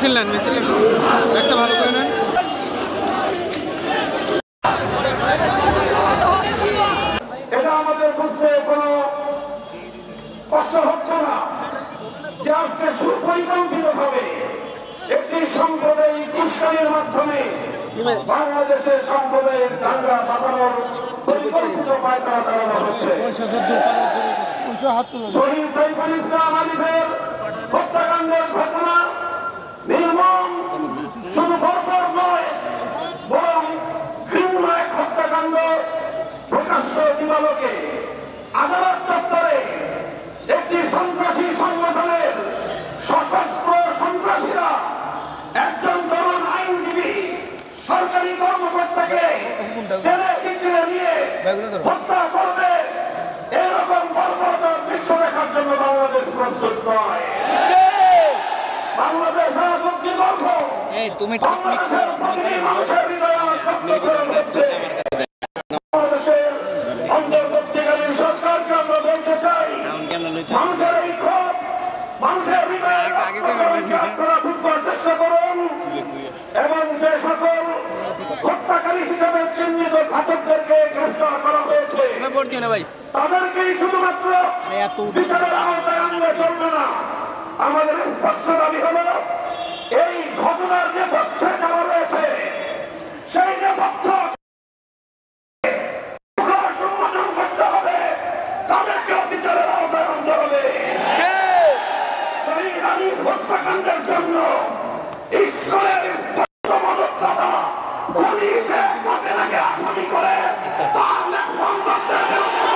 মিছিল নেন, মিছিল একটা ভালো করে নেন। এটা আমাদের বুঝতে কোনো কষ্ট হচ্ছে না যে আজকে সুপরিকল্পিতভাবে একটি সাম্প্রদায়িক উস্কানির মাধ্যমে বাংলাদেশে সাম্প্রদায়িক দাঙ্গা পাঠানোর পরিকল্পিত পায়তারা চালানো হচ্ছে। শহীদ সাইফুল ইসলাম আলিফের হত্যাকাণ্ডের ঘটনা নির্মম, শুধু বর্বর নয় বরং ঘৃণ্য এক হত্যাকাণ্ড। প্রকাশ্য দিবালোকে আদালত চত্বরে একটি সন্ত্রাসী সংগঠনের সশস্ত্র সন্ত্রাসীরা একজন তরুণ আইনজীবী সরকারি কর্মকর্তাকে টেনে হিচড়ে নিয়ে হত্যা করবে, এরকম বর্বরতার দৃশ্য দেখার জন্য বাংলাদেশ প্রস্তুত নয়। বাংলাদেশ আজ অগ্নিদগ্ধ, বাংলাদেশের প্রতিটি মানুষের হৃদয় আজ রক্ত করে উঠছে। বাংলাদেশের অন্তর্বর্তীকালীন সরকারকে আমরা বলতে চাই, মানুষের এই ক্ষোভ, মানুষের হৃদয়ে আপনারা বুঝবার চেষ্টা করুন এবং যে সকল হত্যাকারী হিসেবে চিহ্নিত ঘাতকদেরকে গ্রেফতার করা হয়েছে তাদেরকেই শুধুমাত্র বিচারের আওতায় আনলে চলবে না। আমাদের স্পষ্ট দাবি হলো এই ঘটনার নেপথ্যে যারা রয়েছে সেই নেপথ্য উন্মোচন করতে হবে, তাদেরকেও বিচারের আওতায় আনতে হবে। শহীদ আলিফ হত্যাকাণ্ডের জন্য ইস্কনের স্পষ্ট মদতদাতা পুলিশে ঘটনাকে আসামি করে তার রেসপন্সারদের বিরুদ্ধে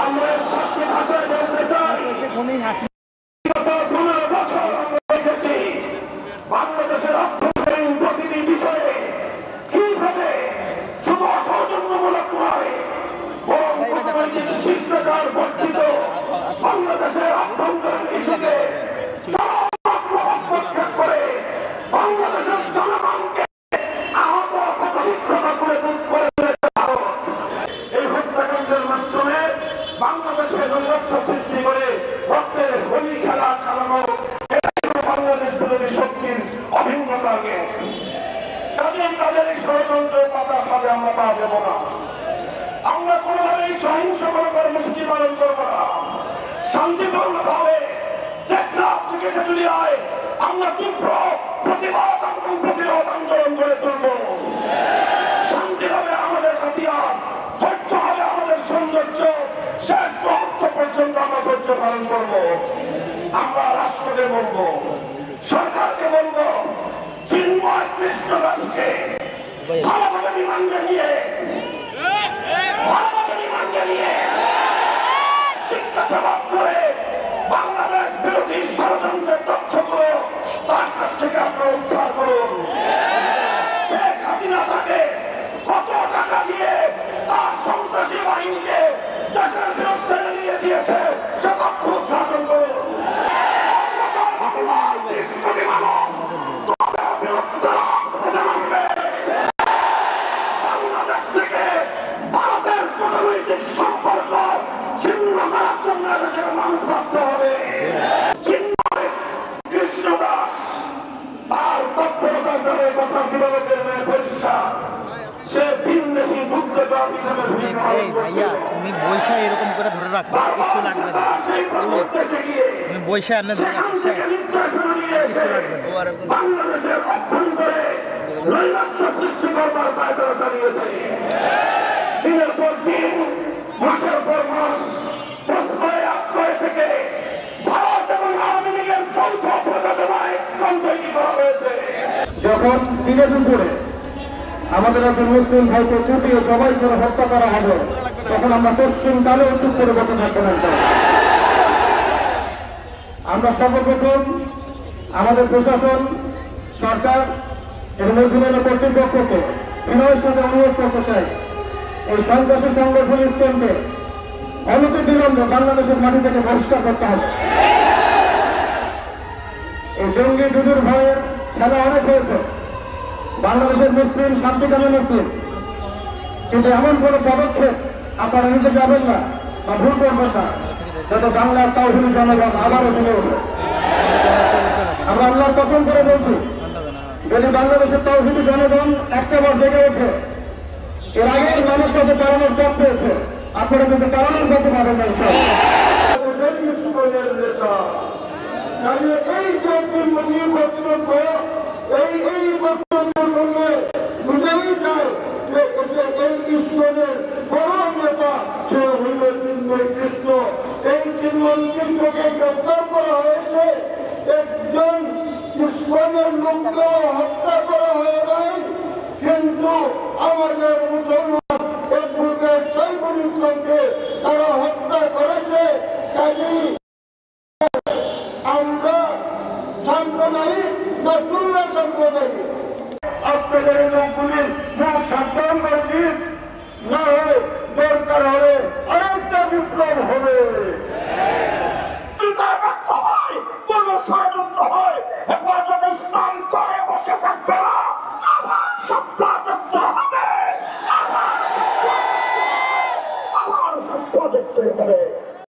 আমরা স্পষ্ট ভাষায় বলতে চাই, 15 বছর আমরা দেখেছি বাংলাদেশের অভ্যন্তরীণ প্রতিটি বিষয়ে কিভাবে শুধু অসৌজন্যমূলক নয় বরং শিষ্টাচার বর্ধিত বাংলাদেশের অভ্যন্তরীণ ইস্যুতে হস্তক্ষেপ করে বাংলাদেশের জনগণকে আহত ক্ষতবিক্ষত করে তুলেছে ভারত। এই হত্যাকাণ্ডের মাধ্যমে বাংলাদেশের নৈরাজ্য সৃষ্টি করে রক্তের হোলি খেলা খেলানো, এটাই হলো বাংলাদেশ বিরোধী শক্তির অভিন্ন টার্গেট। কাজেই তাদের এই ষড়যন্ত্রের পাতা ফাঁদে আমরা পা দেব না। আমরা কোনোভাবেই সহিংস কোনো কর্মসূচি পালন করব না। শান্তিপূর্ণভাবে টেকনাফ থেকে তেঁতুলিয়ায় আমরা তীব্র প্রতিবাদ এবং প্রতিরোধ আন্দোলন করে তুলব। শান্তি হবে আমাদের হাতিয়ার, ধৈর্য হবে আমাদের সৌন্দর্য। শেষ মুহূর্ত পর্যন্ত আমরা ধৈর্য ধারণ করব। আমরা রাষ্ট্রকে বলবো, সরকারকে বলবো, চিন্ময় কৃষ্ণ দাসকে ভালোভাবে রিমান্ডে নিয়ে জিজ্ঞাসাবাদ করে বাংলাদেশ বিরোধী ষড়যন্ত্রের তথ্যগুলো তার কাছ থেকে আমরা উদ্ধার করুন। শেখ হাসিনা তাকে কত টাকা দিয়ে তার সন্ত্রাসী বাহিনীকে দেশের বিরুদ্ধে নিয়ে দিয়েছে সে তথ্য উদ্ঘাটন করুন। বাংলাদেশ থেকে ভারতের কূটনৈতিক সম্পর্ক ছিন্ন করার জন্য দেশের মানুষ বাধ্য হবে। চিন্ময় কৃষ্ণ দাস তার তৎপরতার দ্বারা কথা কিভাবে বেরোবে পরিষ্কার। সে ভিনদেশী গুপ্তচর হিসেবে তুমি বৈশা এরকম করে ধরে রাখবে, কিচ্ছু লাগবে না। তুমি বৈশা এনে বাংলাদেশের অভ্যন্তরে নৈরাজ্য সৃষ্টি করবার পায়তারা চালিয়েছে। দিনের পর দিন, মাসের পর মাস প্রশ্রয় আশ্রয় থেকে ভারত এবং আওয়ামী লীগের যৌথ প্রযোজনায় ইসলাম তৈরি করা হয়েছে। যখন দিনে দুপুরে আমাদের একজন মুসলিম ভাইকে চুটিয়ে সবাই করে হত্যা করা হবে, তখন আমরা পশ্চিম কালেও চুপ করে বসে থাকবো না। আমরা সর্বপ্রথম আমাদের প্রশাসন, সরকার এবং বিভিন্ন কর্তৃপক্ষকে বিনয়ের সাথে অনুরোধ করতে চাই, এই সন্ত্রাসী সংগঠন ইসলামকে অনতি বিলম্বে বাংলাদেশের মাটি থেকে বহিষ্কার করতে হবে। এই জঙ্গি দুজুর ভয়ের খেলা অনেক হয়েছে। বাংলাদেশের মুসলিম শান্তিকামী মুসলিম, কিন্তু এমন কোন পদক্ষেপ আপনারা নিতে যাবেন না বা ভুল করবেন না, যাতে বাংলার তাওহীদি জনগণ আবারও ফিরে ওঠে। আমরা আল্লাহর কসম করে বলছি, যদি বাংলাদেশের তাওহীদি জনগণ একটাবার জেগে ওঠে, এর আগের মানুষ কত পালানোর পথ পেয়েছে, আপনারা কিন্তু পালানোর পথে পাবেন না। স্কুলের নেতা এই যে তিনমুখী বক্তব্য, এই বক্তব্যের সঙ্গে বুঝেই যায় যে এই স্কুলের বড় নেতা সে হইল চিন্ময় কৃষ্ণ। এই চিন্ময় কৃষ্ণকে গ্রেফতার করা হয়েছে, একজন ইসলামের লোককে হত্যা করা হয়ে নাই, কিন্তু আমাদের মুসলমান এডভোকেট সাইফুল ইসলামকে তারা হত্যা করেছে। কাজী আমরা সাম্প্রদায়িক বা তুল্য সাম্প্রদায়িক আপনাদের লোকগুলির মুখ সাবধান করে দিন, না হয় দরকার হবে আরেকটা বিপ্লব হবে। কোন ষড়যন্ত্র হয় হেফাজত ইসলাম করে বসে থাকবে না, আবার ষড়যন্ত্র হবে, আবার ষড়যন্ত্র হবে।